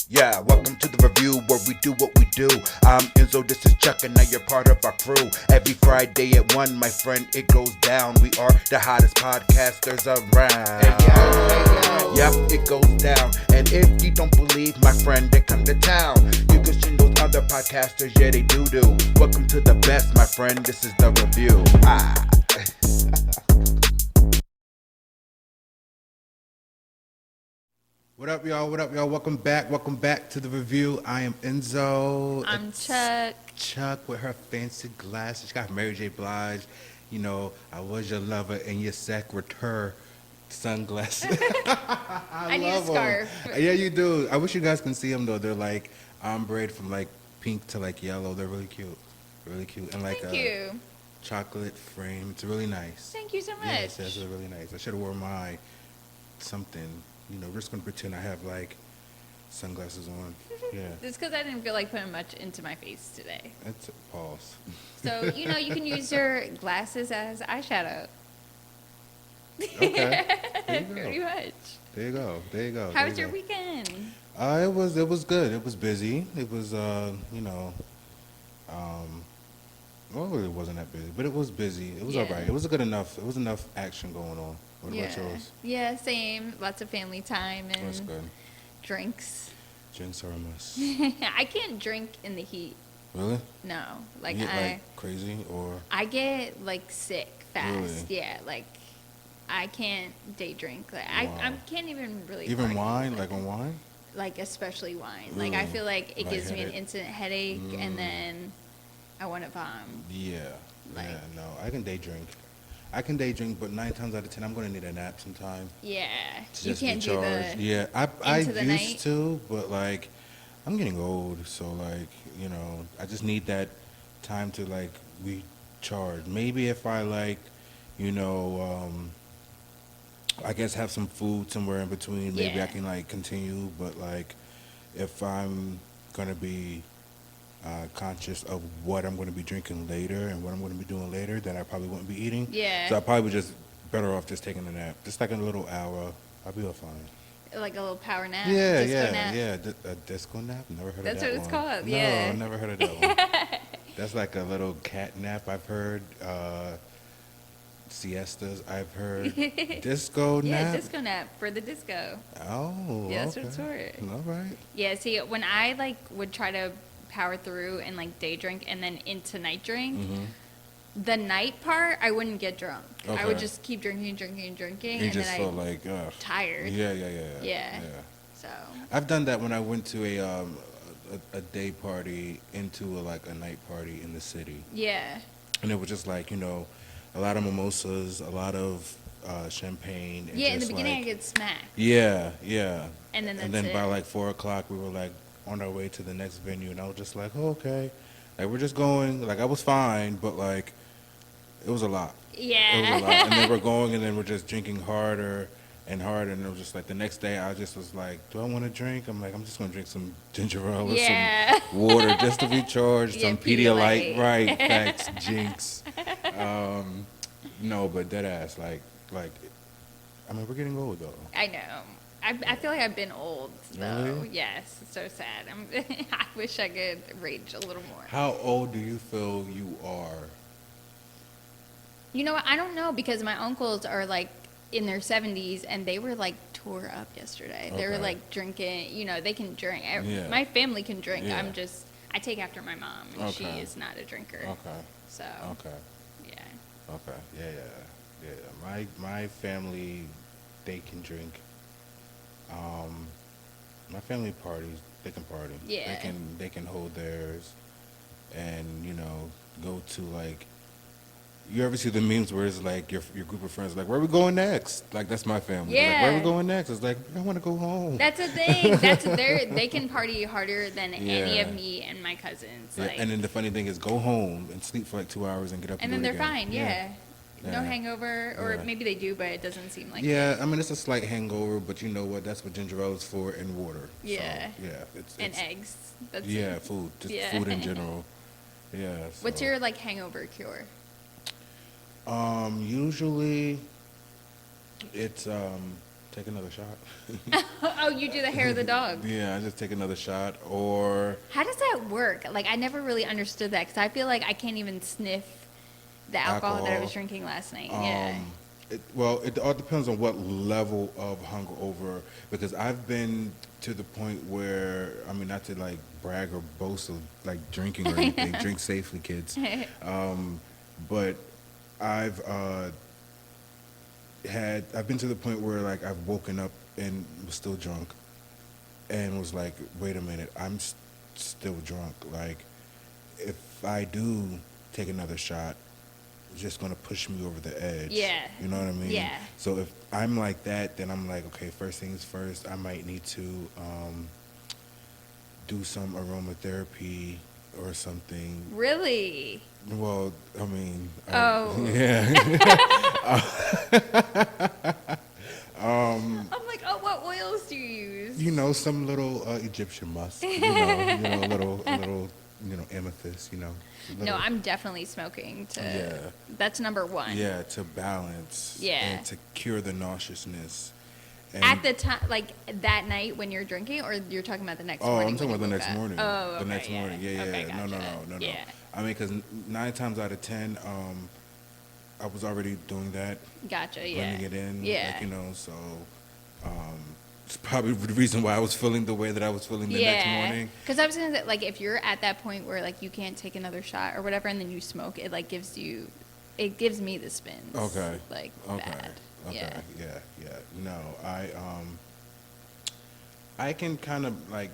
Yeah, welcome to the review where we do what we do. I'm Enzo, this is Chuck, and now you're part of our crew. Every Friday at 1, my friend, it goes down. We are the hottest podcasters around. Yep, it goes down. And if you don't believe, my friend, then come to town. You can see those other podcasters, yeah, they do. Welcome to the best, my friend, this is the review. What up, y'all? What up, y'all? Welcome back. Welcome back to the review. I am Enzo. I'm Chuck. Chuck with her fancy glasses. She got Mary J. Blige. You know, I was your lover and your secretary. Sunglasses. I need a scarf. Yeah, you do. I wish you guys can see them though. They're like ombre from like pink to like yellow. They're really cute. Really cute. And like Thank you. chocolate frame. It's really nice. Thank you so much. Yes, that's really nice. I should have worn my something. You know, we're just gonna pretend I have like sunglasses on. Yeah. It's because I didn't feel like putting much into my face today. That's a pause. So, you know, you can use your glasses as eyeshadow. Okay. There you go. Pretty much. There you go. There you go. How There was you your go. weekend? It was good. It was busy. It was you know, well, it wasn't that busy, but it was busy. It was Yeah. all right. It was good enough. It was enough action going on. What yeah. about yours? Yeah, same. Lots of family time That's and good. drinks. Drinks are a must. I can't drink in the heat. Really? No. Like You get like crazy or? I get like sick fast. Really? Yeah, like I can't day drink. Like I Wow. can't even really Even party. wine? Like on wine? Like especially wine. Like I Really? feel like it gives me an Lightheaded? instant headache Mm. and then I want to vom. Yeah. Like- Yeah. No, I can day drink. I can day drink, but 9 times out of 10, I'm gonna need a nap sometime. Yeah. To You just can't do recharge. the Yeah, I into the used night. to, but like I'm getting old, so like you know, I just need that time to like recharge. Maybe if I like, you know, I guess have some food somewhere in between, maybe I Yeah. can like continue. But like if I'm gonna be conscious of what I'm going to be drinking later and what I'm going to be doing later, then I probably wouldn't be eating. Yeah. So I probably just better off just taking a nap, just like a little hour. I'll be all fine. Like a little power nap. Yeah, disco yeah, nap. yeah. A disco nap? Never heard That's of that what it's one. called, No, yeah. I've never heard of that one. That's like a little cat nap I've heard. Siestas I've heard. Disco Yeah, nap? disco nap for the disco. Oh, Yeah, that's okay. what it's for. All right. Yeah, see, when I like would try to power through and like day drink and then into night drink, the night part I wouldn't get drunk. I would Mm-hmm. Okay. just keep drinking, You and just then feel I'm like, ugh. tired. Yeah. Yeah. So I've done that when I went to a day party into like a night party in the city, yeah, and it was just like, you know, a lot of mimosas, a lot of champagne. And yeah. In the just, beginning, I like, get smacked, yeah, and then that's and then it. by like 4 o'clock, we were like on our way to the next venue, and I was just like, oh, okay, like we're just going. Like I was fine, but like it was a lot. It was a Yeah, lot. And then we're going, and then we're just drinking harder and harder. And it was just like the next day, I just was like, do I want to drink? I'm like, I'm just going to drink some ginger ale or Yeah. some water just to recharge, Yeah, some Pedialyte. Pedialyte. Right, facts, jinx. No, but dead ass. Like, I mean, we're getting old, though. I know. I feel like I've been old though. Really? Yes, it's so sad. I wish I could rage a little more. How old do you feel you are? You know what? I don't know because my uncles are like in their 70s and they were like tore up yesterday. They were Okay. like drinking, you know, they can drink. Yeah. My family can drink. Yeah. I take after my mom and she Okay. is not a drinker. Okay, So, okay. yeah. Okay. Yeah. My family, they can drink. My family parties, they can party. Yeah. They can hold theirs, and you know, go to like. You ever see the memes where it's like your group of friends like, where are we going next? Like that's my family. They're like, where are we Yeah. going next? It's like I want to go home. That's the thing. They can party harder than any Yeah. of me and my cousins. Yeah, Like, and then the funny thing is, go home and sleep for like 2 hours and get up. and then do it they're again. fine. Yeah. No Yeah. hangover, or Yeah. maybe they do, but it doesn't seem like Yeah, I mean it's a slight hangover, but you know what? That's what ginger ale is for, and water. Yeah. So, yeah. It's and eggs. That's yeah, food, just Yeah. food in general. Yeah. What's so. your like hangover cure? Usually, it's take another shot. Oh, you do the hair of the dog. Yeah, I just take another shot, or How does that work? Like, I never really understood that because I feel like I can't even sniff the alcohol that I was drinking last night. Yeah. It all depends on what level of hungover, because I've been to the point where, I mean, not to like brag or boast of like drinking or anything, drink safely, kids. But I've I've been to the point where like I've woken up and was still drunk, and was like, wait a minute, I'm still drunk. Like, if I do take another shot, it's just gonna push me over the edge. Yeah. You know what I mean? Yeah. So if I'm like that, then I'm like, okay, first things first, I might need to do some aromatherapy or something. Really? Well, I mean, Oh. yeah. I'm like, oh, what oils do you use? You know, some little Egyptian musk. A little, amethyst. No, little- I'm definitely smoking to. Yeah. That's number one. Yeah, to balance. Yeah. And to cure the nauseousness. And At the time, like that night when you're drinking, or you're talking about the next morning? I'm talking when about the you next woke up? morning. Oh, okay, The next morning. Yeah, Okay, yeah. No. gotcha. Yeah. I mean, because 9 times out of 10, I was already doing that. Gotcha. Yeah. Bringing it in. Yeah. Like, so it's probably the reason why I was feeling the way that I was feeling the next morning. Because I was gonna say, like, if you're at that point where like you can't take another shot or whatever, and then you smoke, it like gives me the spins. Okay. Like Okay. bad. Okay. Yeah. No, I can kind of like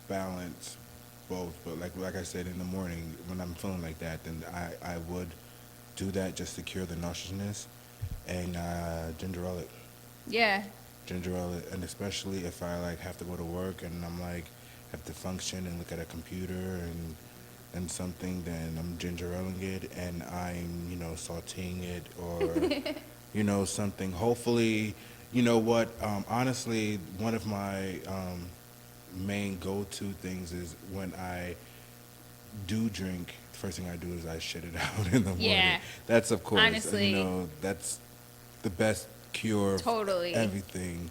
balance both, but like I said, in the morning when I'm feeling like that, then I would do that just to cure the nauseousness, and ginger ale it. Yeah. Ginger ale it, and especially if I like have to go to work and I'm like have to function and look at a computer and something, then I'm ginger aleing it, and I'm sauteing it or something. Hopefully, you know what? Honestly, one of my main go-to things is when I do drink. The first thing I do is I shit it out in the morning. Yeah. That's of course. Honestly. That's the best cure. Totally. For everything.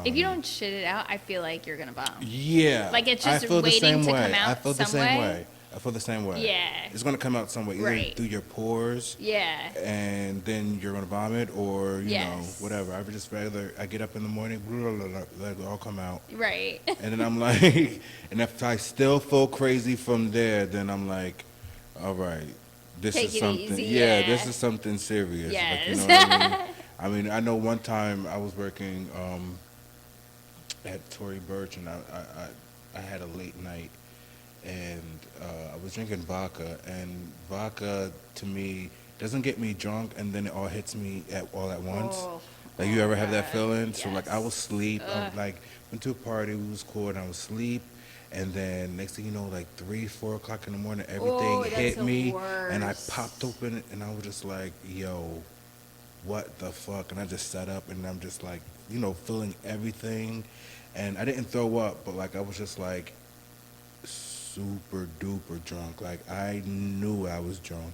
If you don't shit it out, I feel like you're gonna bomb. Yeah. Like it's just I feel waiting the same to way. come out I feel the some same way. way. I feel the same way. Yeah. It's gonna come out some way, either Right. through your pores. Yeah. And then you're gonna vomit, or you know, Yes. whatever. I would just rather I get up in the morning, let it all come out, Right. and then I'm like, and if I still feel crazy from there, then I'm like, all right, this Take is it something. easy, Yeah, yeah. this is something serious. Yes. Like, you know what I mean? I mean, I know one time I was working at Tory Burch, and I had a late night, and I was drinking vodka, and vodka to me doesn't get me drunk, and then it all hits me all at once. Oh, Like, you ever have that God. feeling? So like I Yes. was asleep. I Ugh. like went to a party, we was cool, and I was asleep. And then next thing you know, like 3-4 o'clock in the morning, everything that's hit the me, and I worst. popped open, and I was just like, "Yo, what the fuck?" And I just sat up, and I'm just like, feeling everything, and I didn't throw up, but like I was just like super duper drunk. Like I knew I was drunk,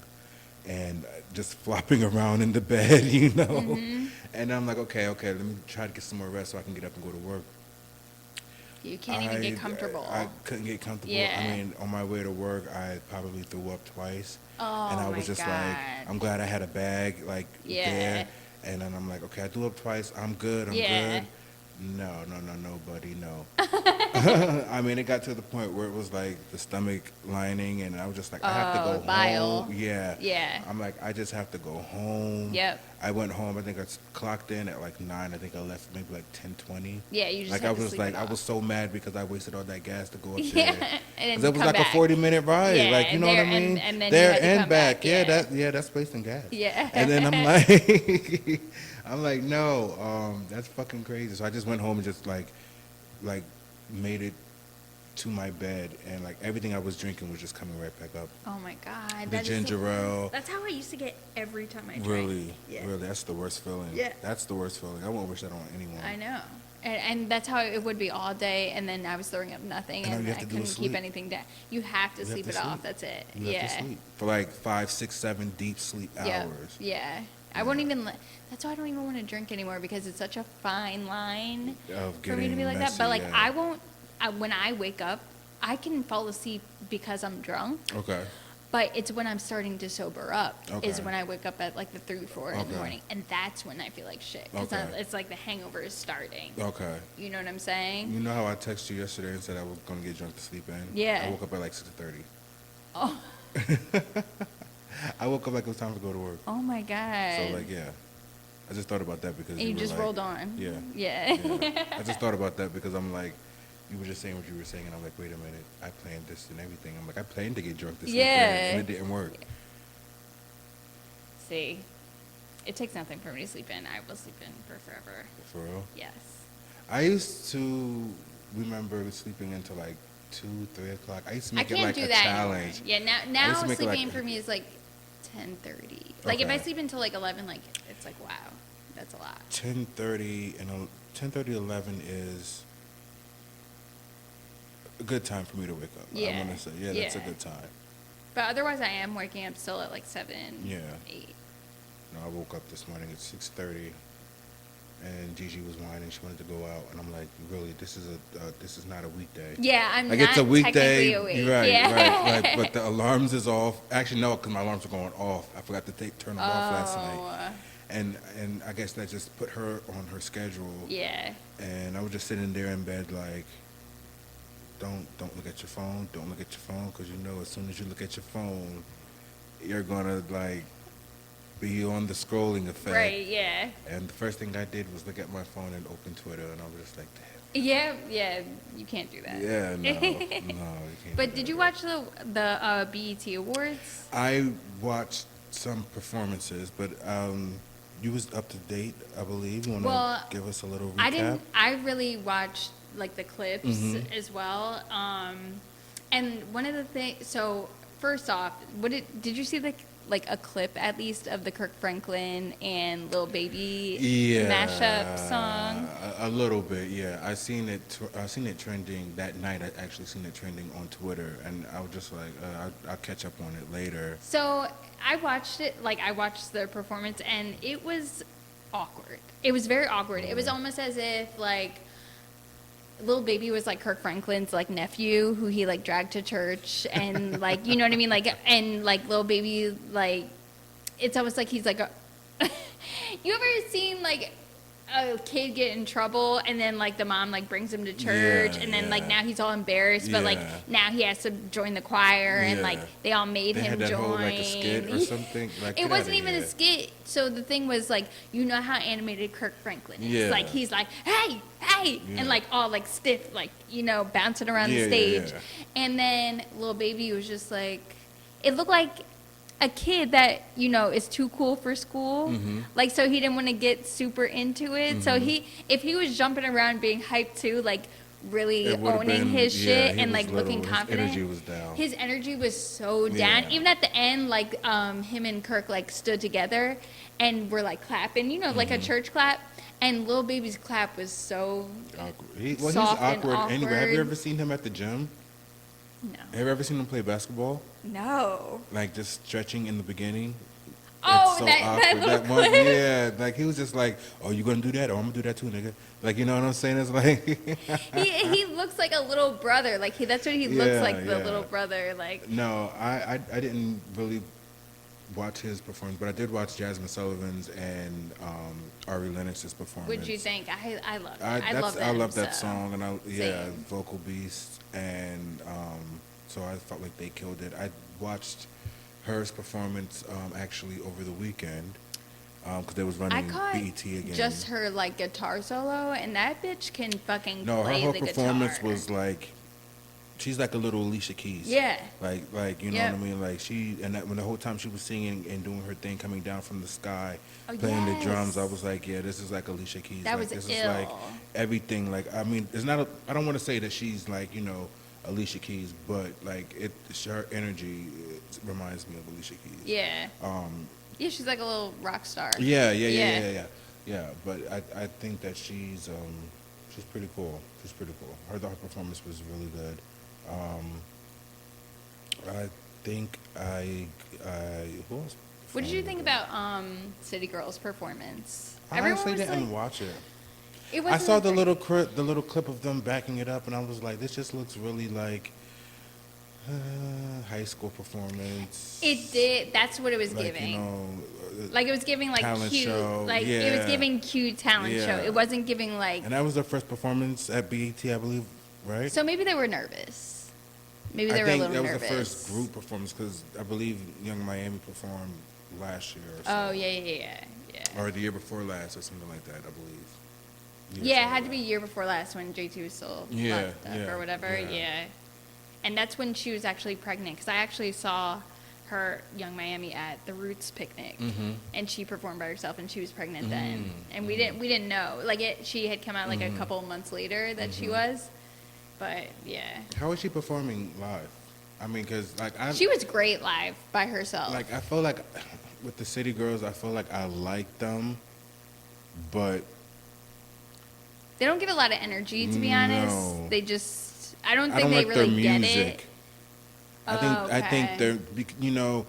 and just flopping around in the bed, Mm-hmm. And I'm like, okay, let me try to get some more rest so I can get up and go to work. You can't even get comfortable. I couldn't get comfortable. Yeah. I mean, on my way to work, I probably threw up twice. Oh, And I was my just God. like, I'm glad I had a bag, like, Yeah. there. And then I'm like, okay, I threw up twice. I'm good. I'm Yeah. good. No, buddy, no. I mean, it got to the point where it was like the stomach lining, and I was just like, I have to go bile. home. Yeah. Yeah. I'm like, I just have to go home. Yep. I went home. I think I clocked in at like 9. I think I left maybe like 10:20. Yeah, you just Like have I to was sleep like, it I off. was so mad because I wasted all that gas to go up Yeah, there. and Because then it was come like back. a 40-minute ride. Yeah, like, you know what I there- mean? and then you there had to and come back. back, Yeah, yeah. that's wasting gas. Yeah. And then I'm like, I'm like, no, that's fucking crazy. So I just went home and just like made it to my bed, and like everything I was drinking was just coming right back up. Oh my God. The that is ginger ale. That's how I used to get every time I drank. Really, Yeah. really, that's the worst feeling. Yeah. That's the worst feeling. I won't wish that on anyone. I know. And that's how it would be all day, and then I was throwing up nothing, And all and you I have to do is couldn't keep sleep. anything down. You have to You have sleep to it off. sleep. That's it. You yeah. have to sleep for like 5, 6, 7 deep sleep Yep. hours. Yeah. I won't even. That's why I don't even want to drink anymore because it's such a fine line Of for me to be like that. messy, But like, yeah. I won't. When I wake up, I can fall asleep because I'm drunk. Okay. But it's when I'm starting to sober up is Okay. when I wake up at like the 3, 4 in Okay. the morning, and that's when I feel like shit because Okay. it's like the hangover is starting. Okay. You know what I'm saying? You know how I texted you yesterday and said I was gonna get drunk to sleep in? Yeah. I woke up at like 6:30. Oh, I woke up like it was time to go to work. oh my god! So like, yeah. I just thought about that because and you were just like, rolled on. Yeah. Yeah. Yeah. I just thought about that because I'm like, you were just saying what you were saying, and I'm like, wait a minute, I planned this and everything. I'm like, I planned to get drunk this weekend, Yeah. and it didn't work. See, it takes nothing for me to sleep in. I will sleep in for forever. For real. Yes. I used to remember sleeping until like 2, 3 o'clock. I used to I make it can't like do a that challenge. anymore. Yeah, I now used to make it sleeping like- in for me is like 10:30. Like if I Okay. sleep until like 11, like it's like wow, that's a lot. 10:30 and 10:30 11 is a good time for me to wake up. Yeah. I'm gonna say, yeah, that's a Yeah. good time. But otherwise, I am waking up still at like 7, Yeah. 8. No, I woke up this morning at 6:30, and Gigi was whining. She wanted to go out, and I'm like, really, this is not a weekday. Yeah, I'm Like not it's a weekday, technically awake. right? Yeah. Right. But the alarms is off. Actually, no, because my alarms are going off. I forgot to turn them off last night, Oh, and I guess that just put her on her schedule. yeah. And I was just sitting there in bed like, don't look at your phone. Don't look at your phone, because you know as soon as you look at your phone, you're gonna like be on the scrolling effect. Right, yeah. And the first thing I did was look at my phone and open Twitter, and I was just like, damn. Yeah, you can't do that. Yeah, no, you can't. But do did that. you watch the BET Awards? I watched some performances, but you was up to date, I believe. You want to Well, give us a little recap? I didn't. I really watched like the clips Mhm. as well. And one of the things. So first off, did you see like a clip at least of the Kirk Franklin and Lil Baby mashup song? A little bit, yeah. I seen it trending that night. I actually seen it trending on Twitter, and I was just like, I'll catch up on it later. So I watched it. Like I watched their performance, and it was awkward. It was very awkward. It was almost as if like Lil Baby was like Kirk Franklin's like nephew who he like dragged to church, and like you know what I mean, like, and like Lil Baby, like it's almost like he's like a you ever seen like a kid get in trouble and then like the mom like brings him to church, Yeah, and then yeah. like now he's all embarrassed, but like Yeah. now he has to join the choir, and Yeah. like they all made They him had that join. whole like a skit or something. Like, It get wasn't outta even a here. skit. So the thing was like, you know how animated Kirk Franklin is. Yeah. Like he's like, hey, Yeah. and like all like stiff, like you know, bouncing around Yeah, the yeah, stage. yeah. And then Lil Baby was just like, it looked like a kid that you know is too cool for school. Mhm. Like so he didn't want to get super into it. So if he was jumping around being hyped too, like really It would've owning been- his yeah, shit he and was like looking little. confident. His energy was down. His energy was so down. Yeah. Even at the end, like him and Kirk like stood together and were like clapping, you know, like a church clap. And Lil Baby's clap was so Awkward. He's Soft and awkward anyway. Have you awkward. ever seen him at the gym? no, Have you ever seen him play basketball? no. Like just stretching in the beginning. Oh, It's so that awkward. little That one, clip. yeah. Like he was just like, "Oh, you gonna do that? Oh, I'm gonna do that too, nigga." Like you know what I'm saying? It's like, He looks like a little brother. Like that's what he looks Yeah, like, the yeah. little brother. Like no, I didn't really watch his performance, but I did watch Jasmine Sullivan's and Ari Lennox's performance. what'd you think? I love it. I love that so. song, and Same. Vocal Beast, and so I felt like they killed it. I watched her performance actually over the weekend because they was I running caught BET again. just her like guitar solo, and that bitch can fucking No, her play whole the performance guitar. was like, she's like a little Alicia Keys. Yeah. Like you know Yep. what I mean? Like when the whole time she was singing and doing her thing, coming down from the sky, Oh, playing the yes. drums, I was like, yeah, this is like Alicia Keys. That like, was this is like ill. everything. Like I mean, it's not. I don't want to say that she's like Alicia Keys, but like her energy reminds me of Alicia Keys. Yeah. Yeah, she's like a little rock star. Yeah. But I think that she's pretty cool. She's pretty cool. Her performance was really good. I think who else What did you fine think with it. about City Girls' performance? I Everyone honestly was didn't like, watch it. it I wasn't saw that great. the little clip of them backing it up, and I was like, this just looks really like high school It performance. did. That's what it was Like, you giving. know, Like it was giving like talent cute. show. Like it was Yeah. giving cute talent show. Yeah. It wasn't giving like. And that was their first performance at BET, I believe, right? So maybe they were nervous. Maybe I they were a think little that was nervous. the first group performance because I believe Young Miami performed last year or so. Oh yeah. Or the year before last or something like that, I believe. Yeah, it had to be year before last when JT was still Yeah, locked up yeah, or whatever. yeah. Yeah. And that's when she was actually pregnant because I actually saw her Young Miami at the Roots picnic, and she performed by herself, and she was pregnant then, and we didn't know like it. She had come out like a couple of months later that she was, but yeah, How is she performing live? I mean, because she was great live by herself. I feel like with the City Girls, I feel like I like them, but They don't give a lot of energy, to be honest. No. They just, I don't I think don't they like their really get music. it. I think Okay. they're, you know,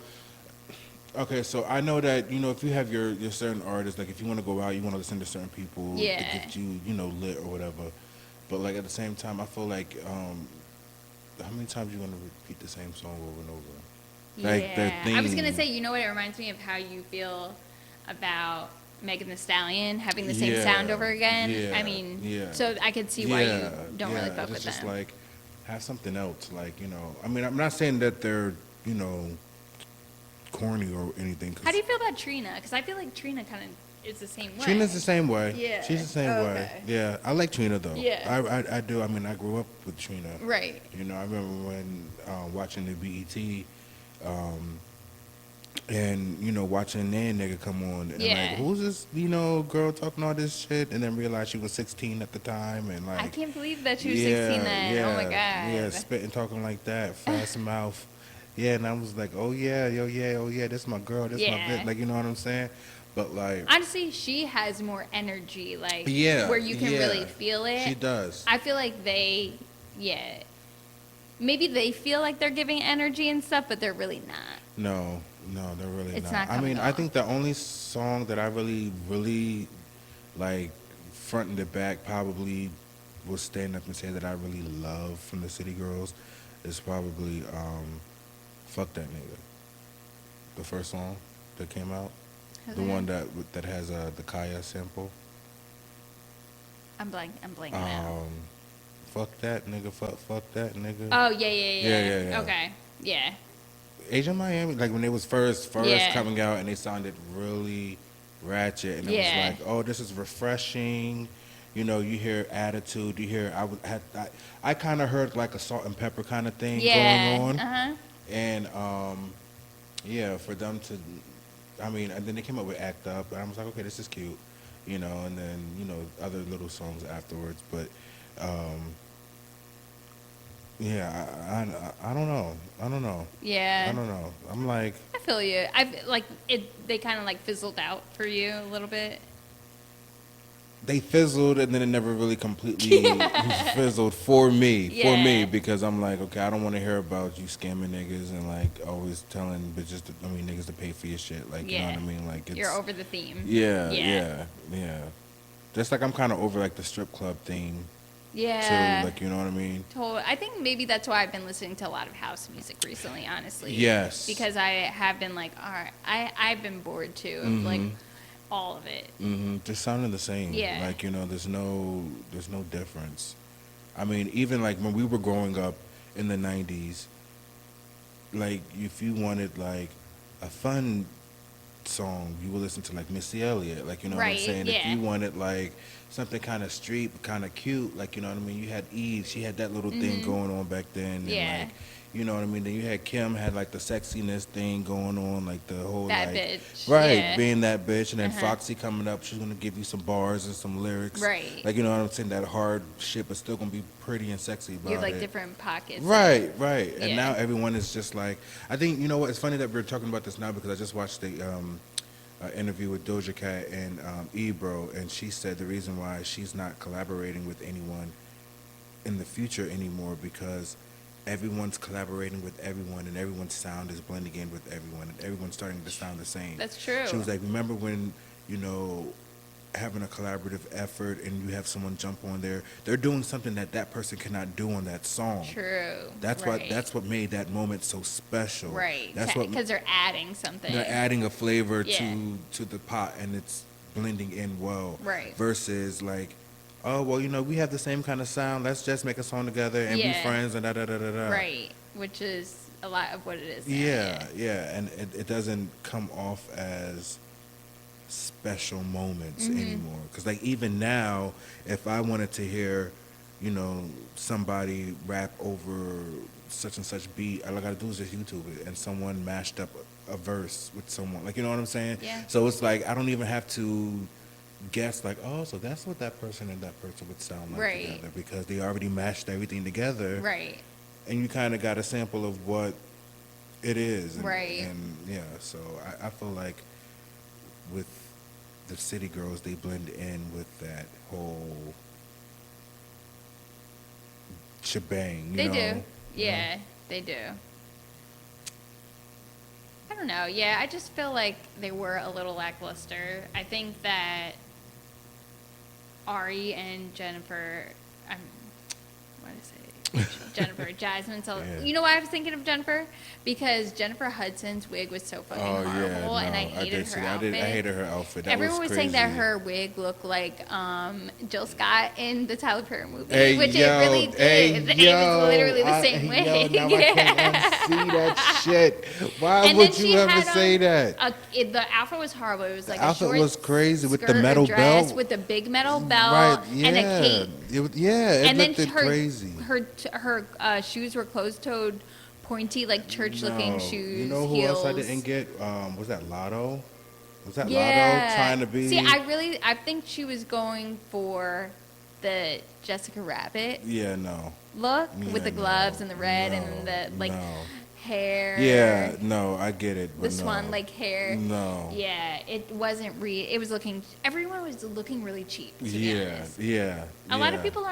okay, so I know that, you know, if you have your certain artists, like if you want to go out, you want to listen to certain people Yeah. to get you, you know, lit or whatever. But like at the same time, I feel like, how many times you want to repeat the same song over and over? Like their Yeah. I was going to theme- say, you know what? It reminds me of how you feel about Megan Thee Stallion having the same Yeah, sound over again. yeah, I mean, yeah. so I could see why you don't really fuck it's with just them. like have something else, like, you know. I mean, I'm not saying that they're, you know, corny or anything. 'Cause How do you feel about Trina? Because I feel like Trina kind of is the same way. Trina's the same way. Yeah. She's the same Oh, way. okay. Yeah, I like Trina though. Yeah. I do. I mean, I grew up with Trina. Right. You know, I remember when watching the BET, and you know, watching that nigga come on, and Yeah. like, who's this, you know, girl talking all this shit, and then realize she was 16 at the time, and like, I can't believe that she was 16 then. Oh my God. yeah, spitting, talking like that, fast mouth. Yeah, and I was like, oh yeah, oh yeah, this my girl, this my Yeah. bitch, like, you know what I'm saying? But like, Honestly, she has more energy, like, yeah, where you can yeah, really feel it. she does. I feel like maybe they feel like they're giving energy and stuff, but they're really not. No, they're really It's not. not I mean, coming I off. think the only song that I really like front and the back probably will stand up and say that I really love from the City Girls is probably "Fuck That Nigga," the first song that came out, the one that has the Kaya sample. I'm blanking out. Fuck that nigga, fuck that nigga. Oh yeah. Yeah. Okay, yeah. Asian Miami, like when they was first Yeah. coming out, and they sounded really ratchet, and it Yeah. was like, oh, this is refreshing. You know, you hear attitude, you hear I kind of heard like a salt and pepper kind of thing Yeah. going on, Uh-huh. and yeah, for them to, I mean, and then they came up with Act Up, and I was like, okay, this is cute, you know, and then you know other little songs afterwards, but yeah, I don't know. I don't know. Yeah. I'm like, I feel you. They kind of like fizzled out for you a little bit. they fizzled, and then it never really completely fizzled for me. Yeah. Because I'm like, okay, I don't want to hear about you scamming niggas and like always telling bitches, niggas to pay for your shit. Like, you know what I mean? Like, it's, You're over the theme. Yeah. Just like I'm kind of over like the strip club theme Yeah. too. Like, you know what I mean? Totally. I think maybe that's why I've been listening to a lot of house music recently, honestly. Yes. Because I have been like, all right, I've been bored too of like all of it. Just sounding the same. Yeah. Like, you know, there's no difference. I mean, even like when we were growing up in the 90s, like if you wanted like a fun song, you would listen to like Missy Elliott. Like, you know what I'm Right, saying? yeah. If you wanted like something kind of street, kind of cute, like, you know what I mean? You had Eve, she had that little thing going on back then. Yeah. And like, you know what I mean? Then you had Kim, had like the sexiness thing going on, like the whole That like, bitch, right, yeah. being that bitch, and then Foxy coming up, she's gonna give you some bars and some lyrics, Right. Like, you know what I'm saying? That hard shit, but still gonna be pretty and sexy about You have like it. different pockets. Right. And Yeah. now everyone is just like, I think, you know what? It's funny that we're talking about this now because I just watched the interview with Doja Cat and Ebro, and she said the reason why she's not collaborating with anyone in the future anymore because everyone's collaborating with everyone, and everyone's sound is blending in with everyone, and everyone's starting to sound the same. That's true. She was like, remember when, you know, having a collaborative effort and you have someone jump on there, they're doing something that that person cannot do on that song. True. That's right. that's what made that moment so special. Right. That's what Because they're adding something. they're adding a flavor Yeah. to the pot, and it's blending in well. Right. Versus like, oh well, you know, we have the same kind of sound. Let's just make a song together and be Yeah. friends and da da da da da. Right. Which is a lot of what it is now. Yeah, and it doesn't come off as special moments anymore. Because like even now, if I wanted to hear, you know, somebody rap over such and such beat, all I gotta do is just YouTube it, and someone mashed up a verse with someone, like, you know what I'm saying? Yeah. So it's like I don't even have to guess like, oh, so that's what that person and that person would sound like Right. together, because they already mashed everything together. Right. And you kind of got a sample of what it is. And, Right. And yeah, so I feel like with the City Girls, they blend in with that whole shebang. They you know? do. Yeah, they do. I don't know. Yeah, I just feel like they were a little lackluster. I think that Ari and Jennifer, what did I say? Jennifer, Jasmine. So, Yeah. You know why I was thinking of Jennifer? Because Jennifer Hudson's wig was so fucking horrible, and I hated her outfit. I hated her outfit. That Everyone was was saying that crazy. her wig looked like Jill Scott in the Tyler Perry movie, Hey, which yo, it really did. hey, It yo, was literally the same Yo, wig. now I can't unsee that shit. Why And would then she you ever had say on that? the outfit was horrible. It was like The a outfit short was crazy with the skirt or metal dress belt. with the big metal belt Right, yeah. and a cape. It And then looked her crazy. her shoes were closed-toed, pointy, like church-looking No. shoes. You know who heels. else I didn't get? Was that Lotto? Was that Yeah. Lotto trying to be? See, I think she was going for the Jessica Rabbit Yeah, no. look Yeah, with the no, gloves and the red no, and the like no. hair. Yeah, no, I get it. The But no. swan like hair. No. Yeah, it wasn't it was looking. Everyone was looking really cheap. To be Yeah, honest. yeah. A lot of yeah. people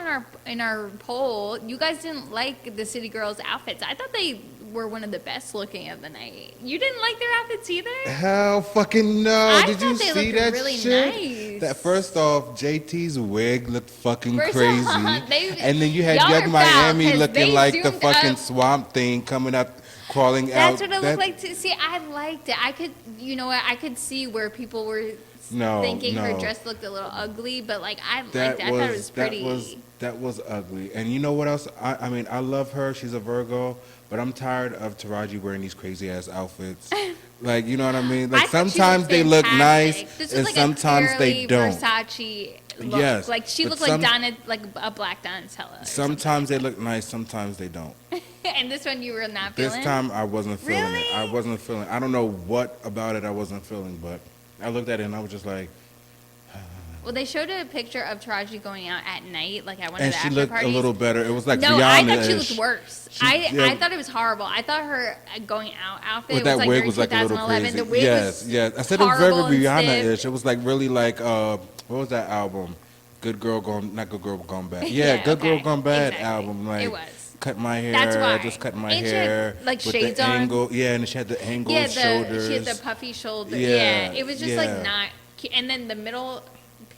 in our poll, you guys didn't like the City Girls' outfits. I thought they were one of the best looking of the night. You didn't like their outfits either? Hell fucking no. I Did you thought they see looked that really shit? nice. That first off, JT's wig looked fucking First crazy. off, they- And then you had y'all Young are foul, Miami 'cause looking they like the zoomed fucking up. swamp thing coming up, crawling out. That's what it looked like too. See, I liked it. I could, you know what? I could see where people were thinking her no. dress looked a little ugly, but like I liked That it. I thought it was pretty. That was ugly. And you know what else? I mean, I love her. She's a Virgo, but I'm tired of Taraji wearing these crazy ass outfits. Like, you know what I mean? Like I thought she sometimes looked they look nice, fantastic. This was and like sometimes a they don't. Versace look. Yes, Like she but looked like some- Donna, like a black Donatella. or Sometimes they look nice, sometimes they don't. something. And this one you were not This feeling. time I wasn't feeling it. Really? I wasn't feeling. I don't know what about it I wasn't feeling, but I looked at it and I was just like, Well, they showed a picture of Taraji going out at night, like at one and of the she after looked parties. a little better. It was like No, I Rihanna-ish. thought she looked worse. Yeah. I thought it was horrible. I thought her going out outfit With was that like wig very was like a little 2011. crazy. The wig Yes, was yes. I said it was very horrible and Rihanna-ish. stiff. It was like really like what was that album? Good Girl Gone, not Good Girl Gone Bad. Yeah, Yeah, Good Girl okay. Gone Bad Exactly. album. Like It was. cut my hair. That's why. Just cut my And she had, hair. like, with shades the on. angle. Yeah, and she had the angled Yeah, shoulders. she had the puffy shoulder. Yeah, Yeah, it was just yeah. like not. And then the middle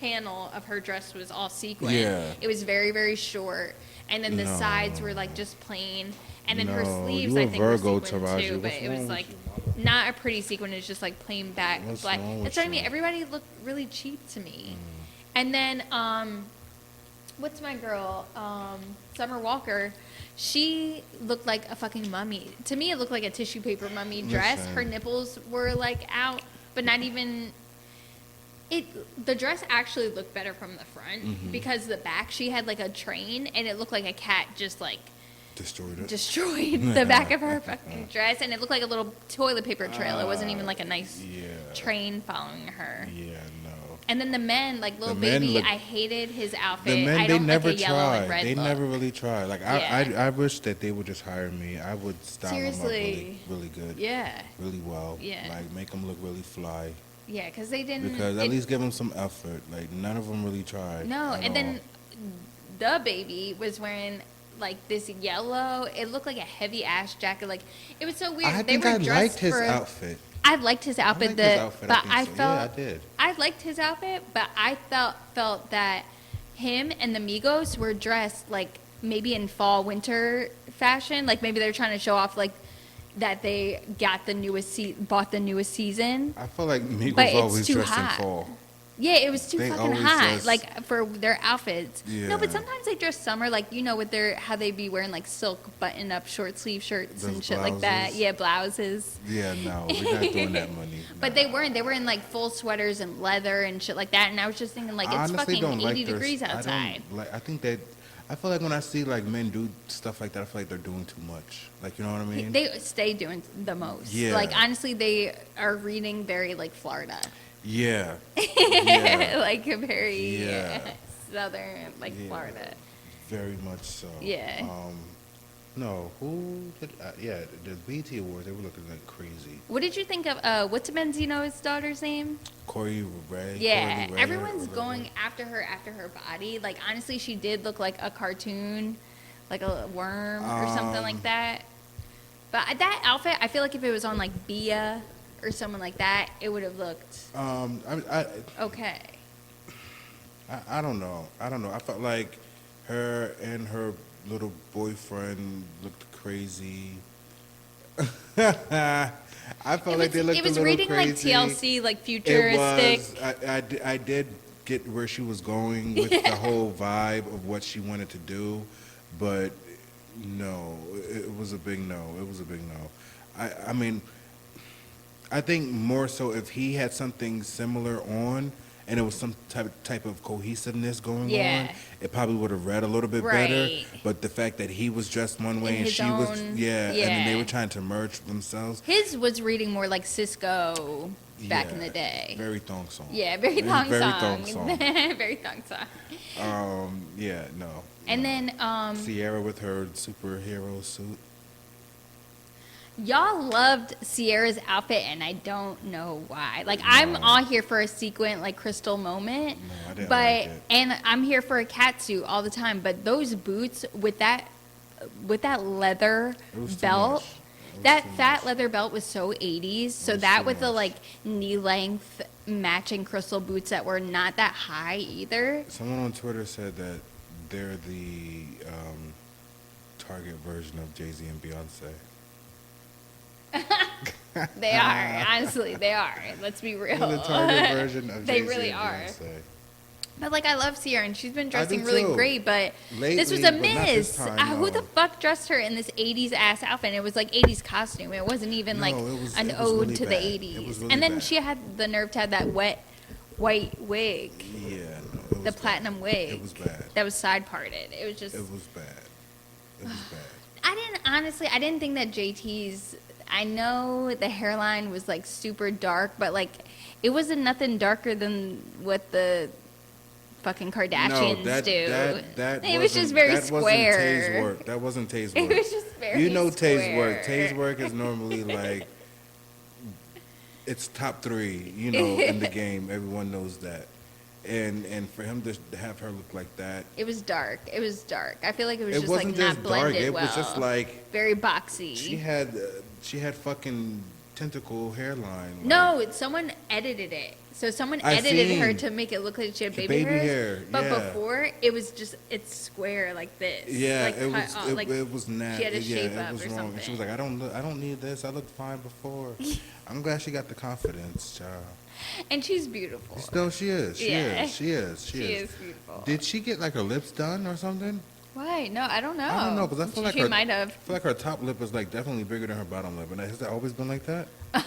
panel of her dress was all sequin. Yeah. It was very very short, and then the No. sides were like just plain, and then her No, sleeves you a I think were Virgo, sequin Taraji. too, but What's it was wrong like with you? not a pretty sequin. It's just like plain back What's black. wrong with That's what I mean. you? Everybody looked really cheap to me. And then what's my girl? Summer Walker. She looked like a fucking mummy. To me, it looked like a tissue paper mummy dress. Listen. Her nipples were like out, but not even. The dress actually looked better from the front Mm-hmm. because the back she had like a train and it looked like a cat just like Destroyed it. destroyed the back of her fucking dress, and it looked like a little toilet paper trail. It wasn't even like a nice yeah. train following her. Yeah, no. And then the men, like Lil The men Baby, look- I hated his outfit. The men, I they don't never like a yellow try. and red They look. never really try. Like Yeah. I wish that they would just hire me. I would style them up Seriously. really good, Yeah, really well. Yeah. Like make them look really fly. yeah, because they didn't. Because at it- least give them some effort. Like none of them really tried. No, at and then all. the baby was wearing like this yellow. It looked like a heavy ass jacket. Like it was so weird. I They think were I dressed liked his for, outfit. I liked his outfit. liked his outfit, I but think I so. Yeah, felt I did. I liked his outfit, but I felt that him and the Migos were dressed like maybe in fall winter fashion. Like maybe they're trying to show off like that they got the bought the newest season. I feel like But Migos it's always too dressed hot. in fall. Yeah, it was too They fucking always hot, dress- like for their outfits. No, but Yeah. sometimes they dress summer, like with their how they be wearing like silk button-up short sleeve shirts and Those shit like that. blouses. Yeah, blouses. Yeah, no, we're not doing that money. But Nah. they weren't. They were in like full sweaters and leather and shit like that. And I was just thinking, like, I it's honestly fucking don't 80 like their- degrees outside. I think that I feel like when I see like men do stuff like that, I feel like they're doing too much. Like, you know what I mean? They stay doing the most. Yeah. Like honestly, they are reading very like Florida, Yeah. Yeah. like very Yeah. southern, like Yeah. Florida. Very much so. Yeah. No, who did? Yeah, the BET Awards, they were looking like crazy. What did you think of what's Benzino's daughter's name? Corey Ray. Yeah, Corey Ray, everyone's or going after her body. Like honestly, she did look like a cartoon, like a worm or something like that. But that outfit, I feel like if it was on like Bia or someone like that, it would have looked okay. I don't know. I felt like her and her little boyfriend looked crazy. I felt like they looked It was a little reading crazy. like TLC, like It futuristic. was. I did get where she was going with the whole vibe of what she wanted to do, but no, it was a big no. It was a big no. I mean, I think more so if he had something similar on and it was some type of cohesiveness going Yeah. on, it probably would have read a little bit better. Right. But the fact that he was dressed one way and his she was, own- and then they yeah. were trying to merge themselves. His was reading more like Cisco back in Yeah, the day. Very thong song. Yeah, very thong very song. thong song. Very thong song. Yeah, no. And no. then Sierra with her superhero suit. y'all loved Sierra's outfit, and I don't know why. Like I'm all here for a sequin, like crystal moment, No, I didn't but like it. and I'm here for a cat suit all the time. But those boots with that leather It was too belt. much. It was That too fat much. leather belt was so 80s. So was that too with the much. like knee length matching crystal boots that were not that high either. Someone on Twitter said that they're the Target version of Jay-Z and Beyonce. They are. Honestly, they are. Let's be real. They're the Target version of They Jay-Z really and are. Beyonce. But like I love Sierra and she's been dressing do really too. great, but this was Lately, a but not this miss. time, Who the no. fuck dressed her in this 80s ass outfit? And it was like 80s costume. It wasn't even No, like it was- an it was ode really to bad. the It 80s. was really And then bad. she had the nerve to have that wet white wig, Yeah, no, it the was bad. platinum wig. It was bad. That was side parted. It was just It was bad. It was bad. I didn't think that JT's, I know the hairline was like super dark, but like it wasn't nothing darker than what the fucking Kardashians do. That it was just very that square. Wasn't Tay's work. That wasn't Tay's work. It was just very You know Tay's square. work. Tay's work is normally like it's top 3, you know, in the game. Everyone knows that. And for him to have her look like that, It was dark. It was dark. I feel like it was it just wasn't like just not dark. blended It well. was just like very boxy. she had fucking tentacle hairline. Like, No, someone edited it. So someone I edited her seen. to make it look like she had baby, Baby hairs. hair, But yeah. before, it was just, it's square like this. Yeah, like, it cut was off, like, it was nasty. She had a shape yeah, up it was or wrong. something. And she was like, I don't need this. I looked fine before. I'm glad she got the confidence, child. And she's beautiful. No, she is. She Yeah. is. She is. She She is. is beautiful. Did she get like her lips done or something? Why? No, I don't know. I don't know because I feel like she her, might I have. feel like her top lip is like definitely bigger than her bottom lip. And has that always been like that? I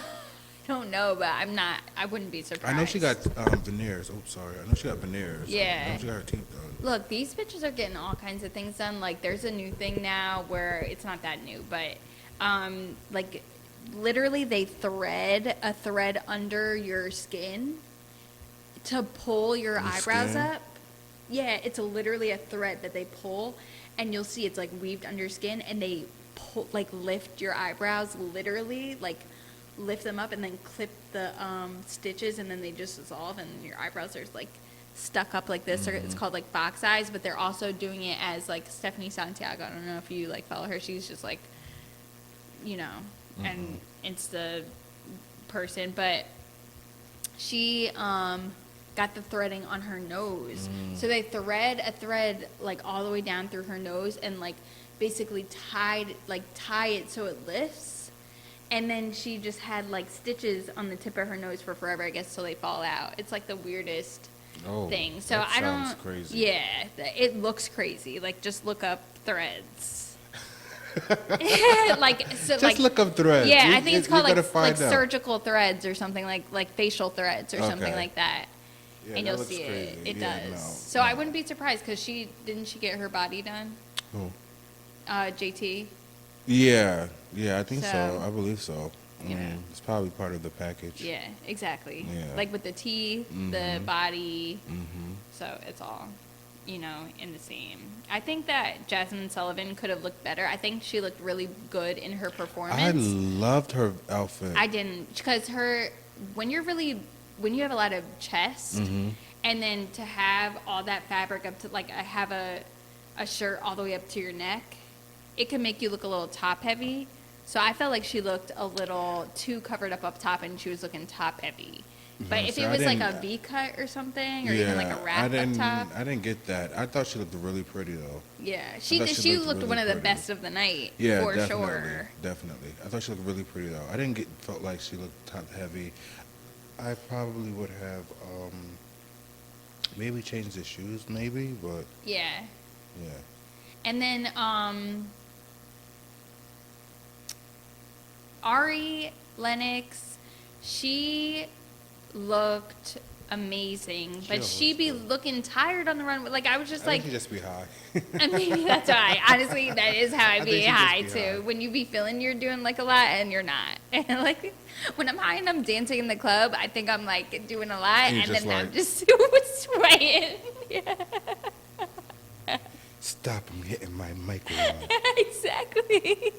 don't know, but I'm not. I wouldn't be surprised. I know she got veneers. Oh, sorry. I know she got veneers. Yeah. I know she got her teeth done. Look, these bitches are getting all kinds of things done. Like, there's a new thing now where it's not that new, but like, literally, they thread a thread under your skin to pull your eyebrows skin? up. Yeah, it's literally a thread that they pull, and you'll see it's like weaved under your skin, and they pull, like lift your eyebrows, literally, like lift them up, and then clip the stitches, and then they just dissolve, and your eyebrows are like stuck up like this, or it's called like box eyes, but they're also doing it as like Stephanie Santiago. I don't know if you like follow her. She's just like, you know, an Insta person, but she got the threading on her nose. So they thread a thread like all the way down through her nose and like basically tie it so it lifts. And then she just had like stitches on the tip of her nose for forever, I guess, till they fall out. It's like the weirdest thing. So that I sounds don't. crazy. Yeah, it looks crazy. Like just look up threads. Just look up threads. Yeah, I think it's called like out. surgical threads or something, like facial threads or something Okay. like that. Yeah, And that you'll looks see crazy. it. It Yeah, does. no, So no. I wouldn't be surprised because didn't she get her body done? Who? JT. Yeah, I think so. So, I believe so. you know. It's probably part of the package. Yeah, exactly. Yeah. Like with the teeth, the body. So it's all, in the same. I think that Jasmine Sullivan could have looked better. I think she looked really good in her performance. I loved her outfit. I didn't, because when you have a lot of chest, and then to have all that fabric up to, like, I have a shirt all the way up to your neck, it can make you look a little top heavy. So I felt like she looked a little too covered up top, and she was looking top heavy. But Yeah, if see, it I was like a didn't- V cut or something, or even like a wrap up top, I didn't get that. I thought she looked really pretty though. yeah, thought she she looked looked really one of the pretty. best of the night, Yeah, for definitely, sure. definitely. I thought she looked really pretty though. I didn't felt like she looked top heavy. I probably would have maybe changed the shoes, maybe, but Yeah. yeah. And then Ari Lennox, she looked amazing, but always she be does. looking tired on the run. Like I was just I like, think she just be high. and maybe that's why. Honestly, that is how I think be she just high be too. high. When you be feeling you're doing like a lot and you're not. And like when I'm high and I'm dancing in the club, I think I'm like doing a lot, And and you're then just I'm like- just sweating. Yeah. Stop! I'm hitting my microphone. Exactly.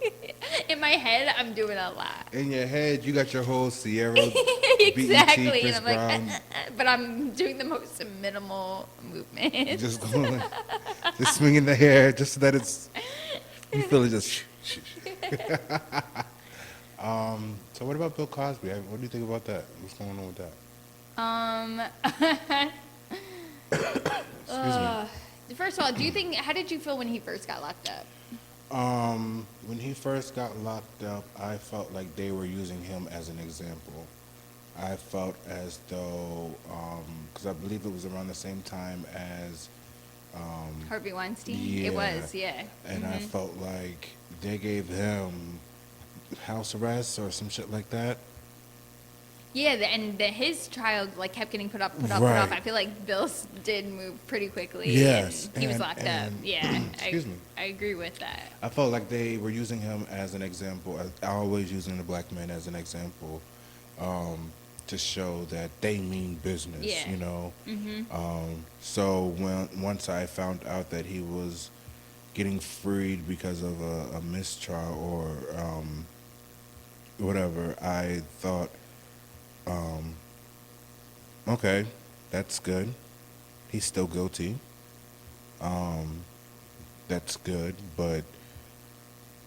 In my head, I'm doing a lot. In your head, you got your whole Sierra, Exactly. BET, Chris And I'm like, Brown, but I'm doing the most minimal movement. just going, just swinging the hair, just so that you feel it just. So what about Bill Cosby? What do you think about that? What's going on with that? Excuse me. First of all, how did you feel when he first got locked up? When he first got locked up, I felt like they were using him as an example. I felt as though, because I believe it was around the same time as, Harvey Weinstein? yeah. It was, yeah. and I felt like they gave him house arrest or some shit like that. Yeah, his trial like kept getting put off. Right. I feel like Bill did move pretty quickly. Yes, and he was and- locked up. and- Yeah, excuse me. I agree with that. I felt like they were using him as an example, always using the black man as an example, to show that they mean business, Yeah. you know. So once I found out that he was getting freed because of a mistrial or whatever, I thought, okay, that's good. He's still guilty. That's good, but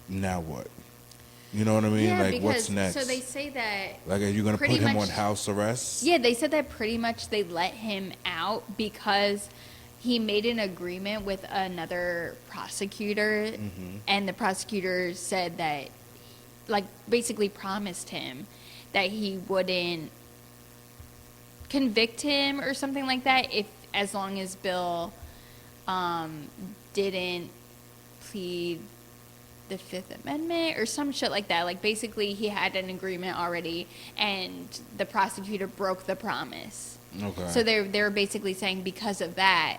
now what? You know what I mean? Yeah, like, because what's next? so they say that. Like, are you gonna put pretty him much- on house arrest? Yeah, they said that pretty much they let him out because he made an agreement with another prosecutor, and the prosecutor said that, like, basically promised him that he wouldn't convict him or something like that as long as Bill didn't plead the Fifth Amendment or some shit like that. Like, basically, he had an agreement already, and the prosecutor broke the promise. Okay. So they were basically saying because of that,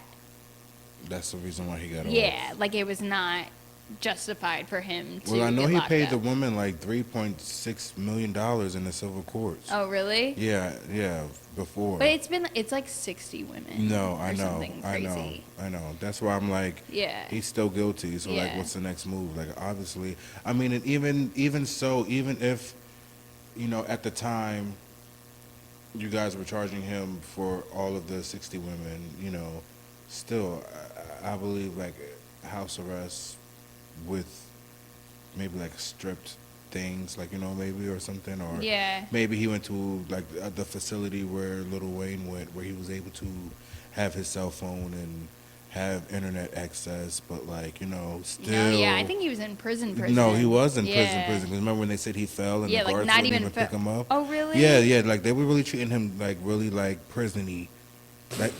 That's the reason why he got off. yeah, like it was not justified for him to Well, I know get he locked paid up. the woman like $3.6 million in the civil courts. Oh, really? Yeah, before. But it's like 60 women. No, or I know, something I know, crazy. I know. That's why I'm like, Yeah. he's still guilty. So like, Yeah. what's the next move? Like, obviously, I mean, and even so, even if, at the time, you guys were charging him for all of the 60 women, still, I believe like house arrest with maybe like stripped things, like, maybe or something, or Yeah. maybe he went to like the facility where Lil Wayne went, where he was able to have his cell phone and have internet access, but like, still. No, yeah, I think he was in prison. No, he was in Yeah. prison. Because remember when they said he fell and Yeah, the like guards not wouldn't even even pick him up? Oh, really? Yeah, yeah, like they were really treating him like really like prison-y. Like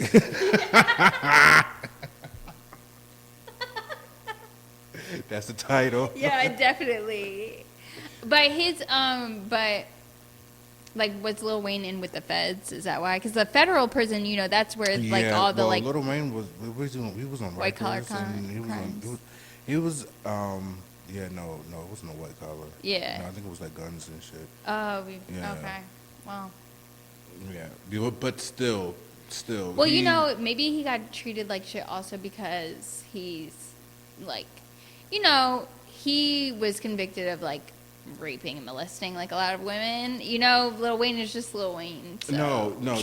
that's the title. Yeah, definitely. But like, was Lil Wayne in with the feds? Is that why? Because the federal prison, that's where like Yeah, all the well, like Lil Wayne was he was on white collar Rikers, and crimes. he was yeah, no, it wasn't a white collar. Yeah. No, I think it was like guns and shit. Oh, Yeah. okay. Well. Yeah, but still. Well, maybe he got treated like shit also because he's like, he was convicted of like raping and molesting like a lot of women. Lil Wayne is just Lil Wayne. So. No,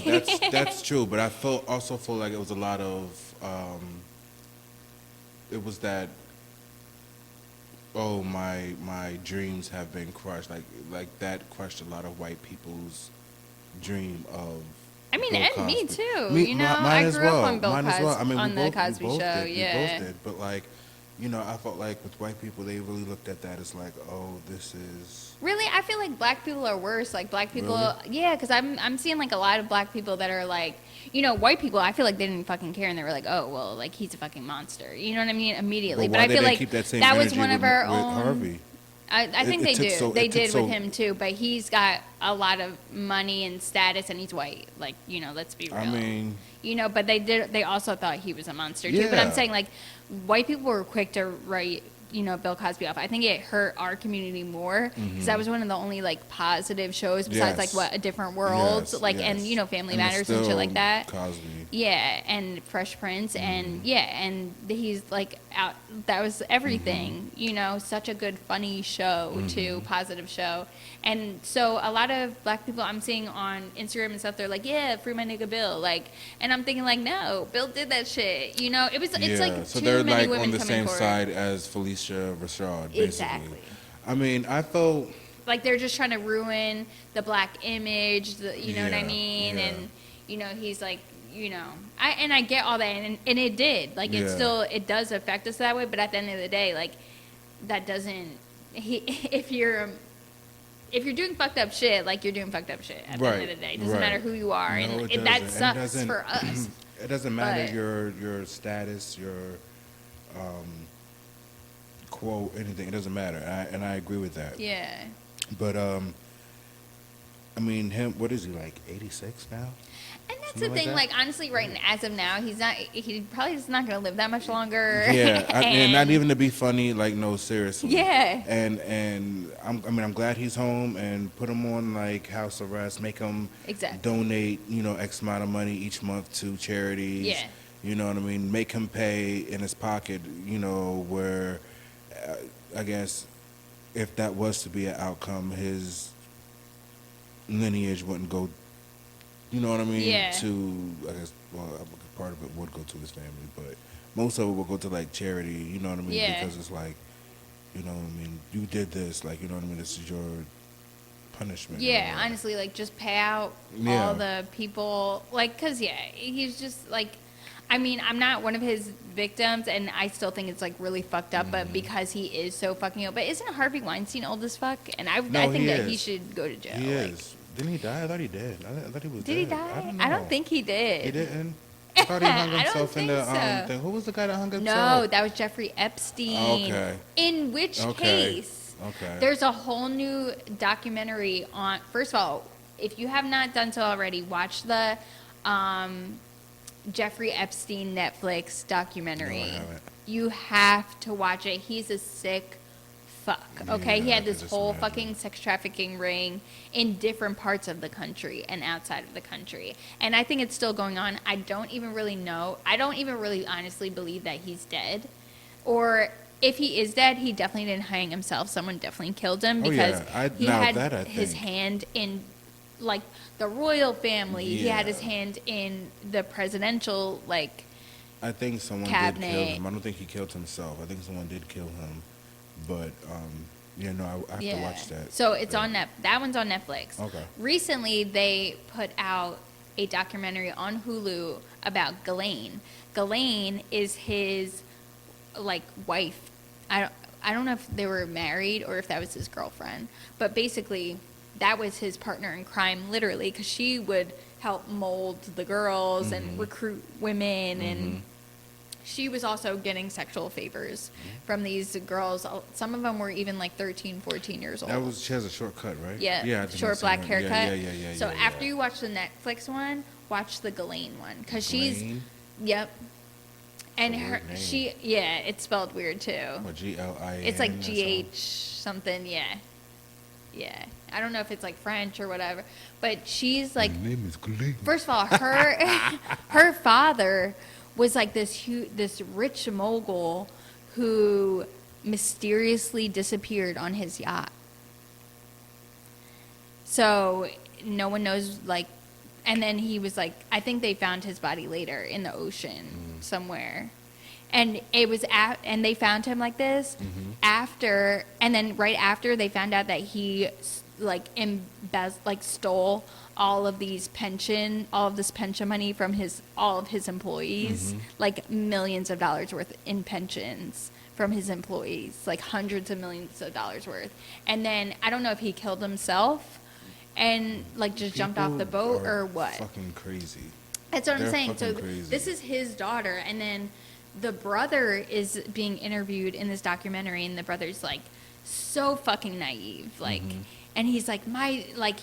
that's true. But I also feel like it was a lot of it was that. Oh, my dreams have been crushed. Like that crushed a lot of white people's dream of. I mean, Bill and me Cosby. too. Mine I as grew well. up on Bill Mine Cosby, as well. I mean, on we the both, Cosby we both Show. did. Yeah. We both did. But like, I felt like with white people, they really looked at that as like, oh, this is. Really, I feel like black people are worse. Like black people, Really? yeah, because I'm seeing like a lot of black people that are like, white people. I feel like they didn't fucking care, and they were like, oh well, like he's a fucking monster. You know what I mean? Immediately, Well, but why I feel did they like keep that same was energy one of with our own. Harvey? I think they do. They it did took with him too, but he's got a lot of money and status, and he's white. Like, let's be real. I mean, but they also thought he was a monster too. But I'm Yeah. saying like, white people were quick to write Bill Cosby off. I think it hurt our community more because that was one of the only like positive shows besides Yes. like A Different World, Yes, like yes. and Family And it's Matters and shit still like that. Cosby. Yeah, and Fresh Prince, and and he's like out. That was everything, Such a good, funny show too, positive show, and so a lot of black people I'm seeing on Instagram and stuff, they're like, yeah, free my nigga Bill, like, and I'm thinking like, no, Bill did that shit, It was it's like so too they're many like women on the coming same forward. side as Felicia Rashad, basically. Exactly. I mean, I felt Like they're just trying to ruin the black image, you know what I Yeah, mean, yeah. and he's like. I get all that, and it did. Like, it does affect us that way, but at the end of the day, like, that doesn't, if you're doing fucked up shit, like, you're doing fucked up shit at the end of the day. It doesn't matter who you are, No, and it that doesn't. sucks for us. It doesn't matter But- your status, your quote, anything. It doesn't matter, and I agree with that. Yeah. But I mean, what is he, like 86 now? And that's Something the like thing, that? like, honestly, right as of now, he probably is not going to live that much longer. Yeah, and not even to be funny, like, no, seriously. Yeah. And I'm glad he's home, and put him on like house arrest, make him Exactly. donate, X amount of money each month to charities. Yeah. You know what I mean? Make him pay in his pocket, where I guess if that was to be an outcome, his lineage wouldn't go. You know what I mean? Yeah. To, I guess, well, part of it would go to his family, but most of it would go to like charity. You know what I mean? Yeah. Because it's like, you did this, like, you know what I mean? This is your punishment. Yeah, honestly, like, just pay out Yeah. all the people, like, because, he's just, like, I mean, I'm not one of his victims, and I still think it's, like, really fucked up, but because he is so fucking old. But isn't Harvey Weinstein old as fuck? And I think he that he is. should go to jail. He like, is. Didn't he die? I thought he did. I thought he was Did he dead. die? I I don't don't think he did. He didn't? I thought he hung I don't himself in the think so. thing. Who was the guy that hung himself? No, that was Jeffrey Epstein. Okay. In which Okay. case, Okay. there's a whole new documentary on. First of all, if you have not done so already, watch the Jeffrey Epstein Netflix documentary. No, I haven't. You have to watch it. He's a sick fuck. Okay, he Yeah, I had can this just whole imagine. fucking sex trafficking ring in different parts of the country and outside of the country. And I think it's still going on. I don't even really know. I don't even really honestly believe that he's dead. Or if he is dead, he definitely didn't hang himself. Someone definitely killed him Oh, because yeah. he Now had that I his think. hand in like the royal family. He had his Yeah. hand in the presidential, like, I think someone did cabinet. kill him. I don't think he killed himself. I think someone did kill him. But, yeah, no, I have to watch that. So it's Yeah. on that one's on Netflix. Okay. Recently, they put out a documentary on Hulu about Ghislaine. Ghislaine is his, like, wife. I don't know if they were married or if that was his girlfriend, but basically that was his partner in crime, literally, because she would help mold the girls and recruit women, and she was also getting sexual favors from these girls. Some of them were even like 13, 14 years old. She has a short cut, right? Yeah, I think I've short seen black her. haircut. Yeah. So after you watch the Netflix one, watch the Ghislaine one, because she's, Ghislaine? yep. And That's a her, weird name. it's spelled weird too. Or GLIN. It's like or GH something, yeah. Yeah. I don't know if it's like French or whatever, but she's like, something. My name is Ghislaine. first of all, her father was like this rich mogul who mysteriously disappeared on his yacht. So no one knows, like, and then he was like, I think they found his body later in the ocean somewhere. And it was and they found him like this after, and then right after they found out that he stole all of this pension money from all of his employees, like millions of dollars worth in pensions from his employees, like hundreds of millions of dollars worth. And then I don't know if he killed himself and like just jumped off the boat People are or what. Fucking crazy. That's what I'm They're saying. So fucking crazy. this is his daughter, and then the brother is being interviewed in this documentary, and the brother's like so fucking naive, like, and he's like,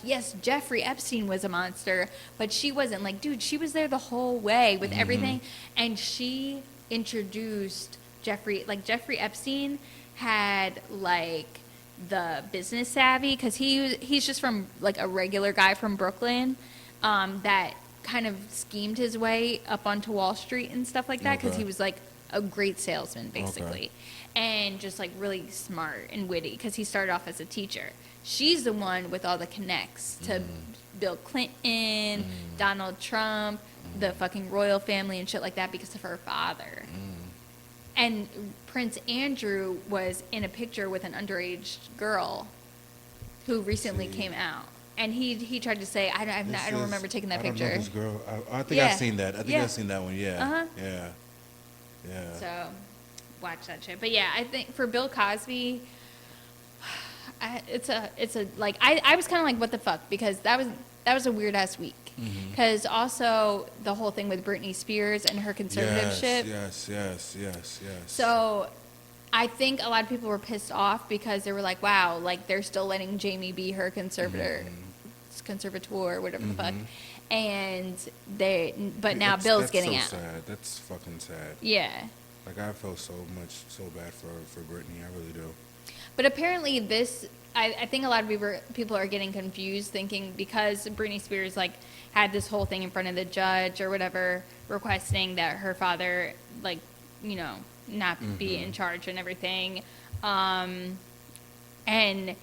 yes, Jeffrey Epstein was a monster, but she wasn't. Like, dude, she was there the whole way with everything, and she introduced Jeffrey. Like, Jeffrey Epstein had like the business savvy, because he's just from like a regular guy from Brooklyn, that kind of schemed his way up onto Wall Street and stuff like that, because Okay. he was like a great salesman basically, Okay. and just like really smart and witty, because he started off as a teacher. She's the one with all the connects to Bill Clinton, Donald Trump, the fucking royal family and shit like that, because of her father. And Prince Andrew was in a picture with an underage girl who recently came out. And he tried to say, I don't remember taking that picture. I don't know this girl. I think Yeah. I've seen that. I think Yeah. I've seen that one. Yeah. Uh-huh. Yeah. So watch that shit. But yeah, I think for Bill Cosby, it's a like, I was kind of like, what the fuck, because that was a weird ass week. Because also the whole thing with Britney Spears and her conservatorship. Yes. So I think a lot of people were pissed off because they were like, wow, like they're still letting Jamie be her conservator, whatever the fuck. And but now Bill's getting so out. Sad. That's fucking sad. Yeah. Like, I feel so bad for Britney. I really do. But apparently I think a lot of people are getting confused, thinking because Britney Spears like had this whole thing in front of the judge or whatever, requesting that her father, like, you know, not be in charge and everything, and the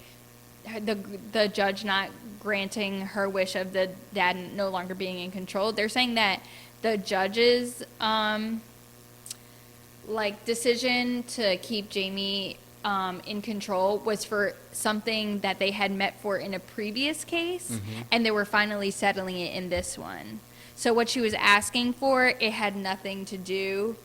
judge not granting her wish of the dad no longer being in control. They're saying that the judge's like decision to keep Jamie in control was for something that they had met for in a previous case, and they were finally settling it in this one. So what she was asking for, it had nothing to do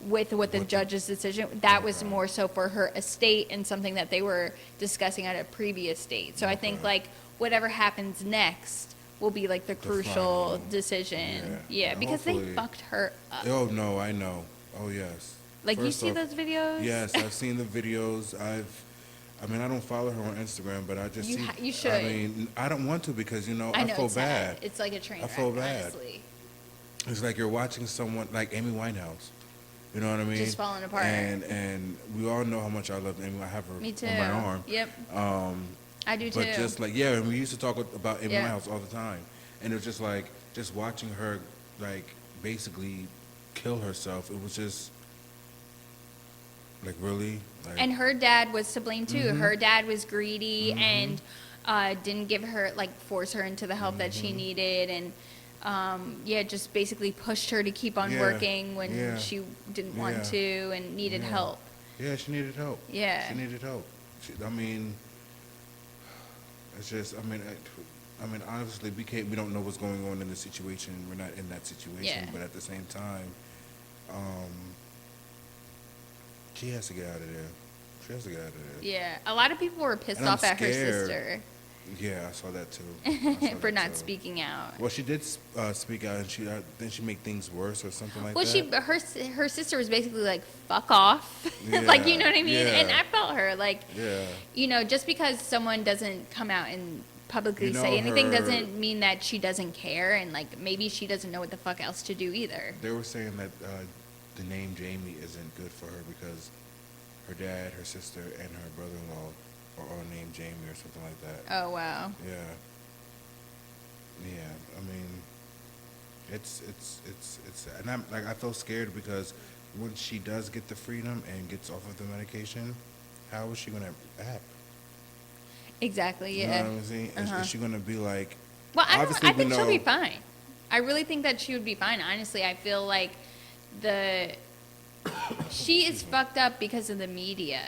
with what the judge's decision. That was more so for her estate and something that they were discussing at a previous date. So I think like whatever happens next will be like the crucial final decision. Yeah, Because they hopefully. fucked her up. Oh no, I know. Oh yes. Like, you First see off, those videos? Yes, I've seen the videos. I mean, I don't follow her on Instagram, but I just You see. you should. I mean, I don't want to, because I know feel it's bad. sad. It's like a train I wreck, feel bad. honestly. It's like you're watching someone like Amy Winehouse. You know what I mean? Just falling apart. And we all know how much I love Amy. I have her Me too. on my arm. Yep. I do too. But just like, yeah, and we used to talk about Amy Yeah. Winehouse all the time, and it was just like, just watching her like basically kill herself. It was just like, really. Like, And her dad was to blame too. Her dad was greedy, and didn't give her, like, force her into the help that she needed, and just basically pushed her to keep on working when she didn't want to and needed help. Yeah, she needed help. Yeah. She needed help. I mean, it's just, I mean, obviously we don't know what's going on in the situation. We're not in that situation, but at the same time, she has to get out of there. She has to get out of there. Yeah, a lot of people were pissed And I'm off at her scared. sister Yeah, I saw that too. for not speaking out. Well, she did speak out, and didn't she make things worse or something like Well, that? her sister was basically like, "Fuck off," like, you know what I mean? Yeah. And I felt her, like, Yeah. you know, just because someone doesn't come out and publicly You know, say anything her- doesn't mean that she doesn't care, and like maybe she doesn't know what the fuck else to do either. They were saying that the name Jamie isn't good for her because her dad, her sister, and her brother-in-law are all named Jamie or something like that. Oh wow. Yeah. Yeah. I mean, it's and I'm like, I feel scared because when she does get the freedom and gets off of the medication, how is she gonna act? Exactly. You know Yeah. what I'm saying? Is she gonna be like? Well, I obviously we think she'll be know- fine. I really think that she would be fine. Honestly, I feel like she is fucked up because of the media.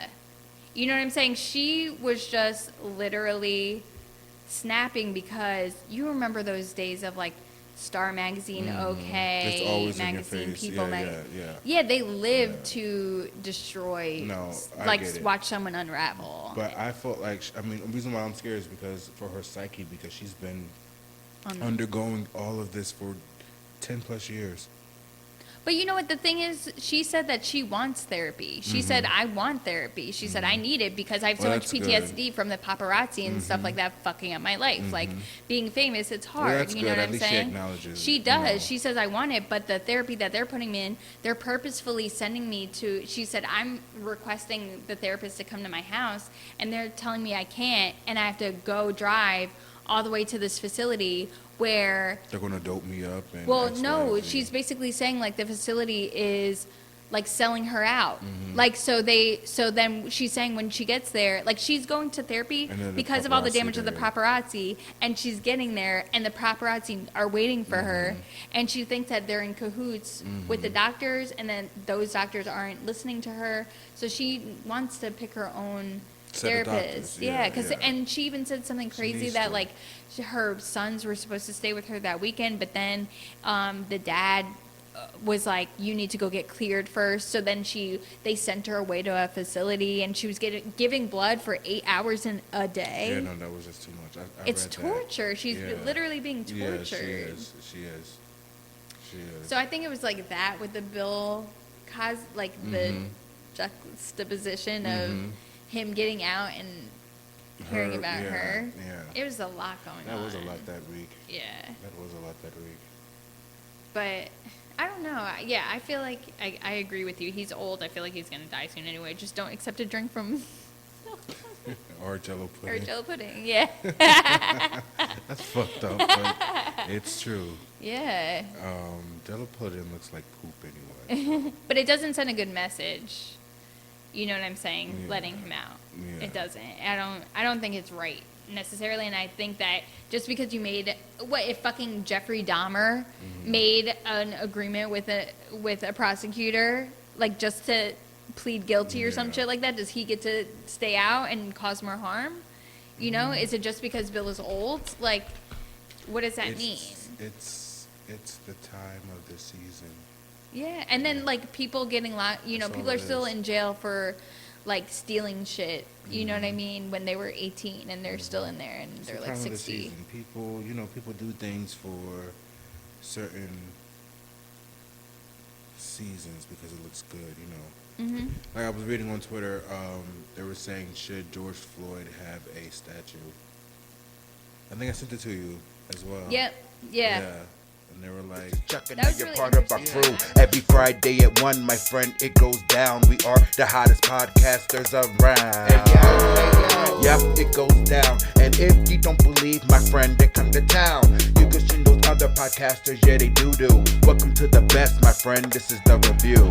You know what I'm saying? She was just literally snapping because you remember those days of like Star Magazine, It's OK, always in your Magazine, face. People, Yeah. Yeah, they live to destroy, No, I like get it. watch someone unravel. But I felt like, I mean, the reason why I'm scared is because for her psyche, because she's been On- undergoing all of this for 10 plus years. But you know what the thing is? She said that she wants therapy. She said, I want therapy. She said, I need it because I have so Well, much that's PTSD from the paparazzi and stuff like that fucking up my life. Like, being famous, it's hard. that's you know good. what At I'm least she saying? acknowledges She it, does. you know. She says, I want it, but the therapy that they're putting me in, they're purposefully sending me to, she said, I'm requesting the therapist to come to my house, and they're telling me I can't, and I have to go drive all the way to this facility where They're going to dope me up. And well, X, no, Y, Z. she's basically saying like the facility is like selling her out. Like so then she's saying when she gets there, like she's going to therapy And then the because of all the paparazzi damage of the there. paparazzi, and she's getting there and the paparazzi are waiting for her, and she thinks that they're in cahoots with the doctors, and then those doctors aren't listening to her. So she wants to pick her own Set of therapist. doctors. Yeah, because Yeah. and she even said something crazy needs that to. like her sons were supposed to stay with her that weekend, but then the dad was like, "You need to go get cleared first." So then they sent her away to a facility, and she was giving blood for 8 hours in a day. Yeah, no, that was just too much. I It's read that. torture. She's Yeah. literally being tortured. Yeah, she is. She is. She is. So I think it was like that with the Bill Cosby, like the juxtaposition of him getting out and hearing Her- about yeah, her. yeah. It was a lot going on. That was a lot that week. Yeah. That was a lot that week. But I don't know. Yeah, I feel like I agree with you. He's old. I feel like he's going to die soon anyway. Just don't accept a drink from Or Jello or pudding. Jello pudding. Yeah. That's fucked up, but it's true. Yeah. Jello pudding looks like poop anyway. But it doesn't send a good message. You know what I'm saying? Yeah. Letting him out. Yeah. It doesn't. I don't think it's right necessarily, and I think that just because you made what if fucking Jeffrey Dahmer made an agreement with a prosecutor, like just to plead guilty or some Yeah. shit like that, does he get to stay out and cause more harm? You know, is it just because Bill is old? Like, what does that mean? It's the time of the season. Yeah, and then like people getting locked, you know, That's people all are it still is. in jail for like stealing shit. You know what I mean? When they were 18 and they're still in there and It's they're the like time of the 60. season. People do things for certain seasons because it looks good, you know. Mm-hmm. Like I was reading on Twitter, they were saying, should George Floyd have a statue? I think I sent it to you as well. Yep. Yeah. And they were like, Chucking That now was you're really part of our interesting. crew. Every Friday at 1, my friend, it goes down. We are the hottest podcasters around. Yep, it goes down. And if you don't believe, my friend, then come to town. You can stream those other podcasters, yeah, they do. Welcome to the best, my friend. This is the review.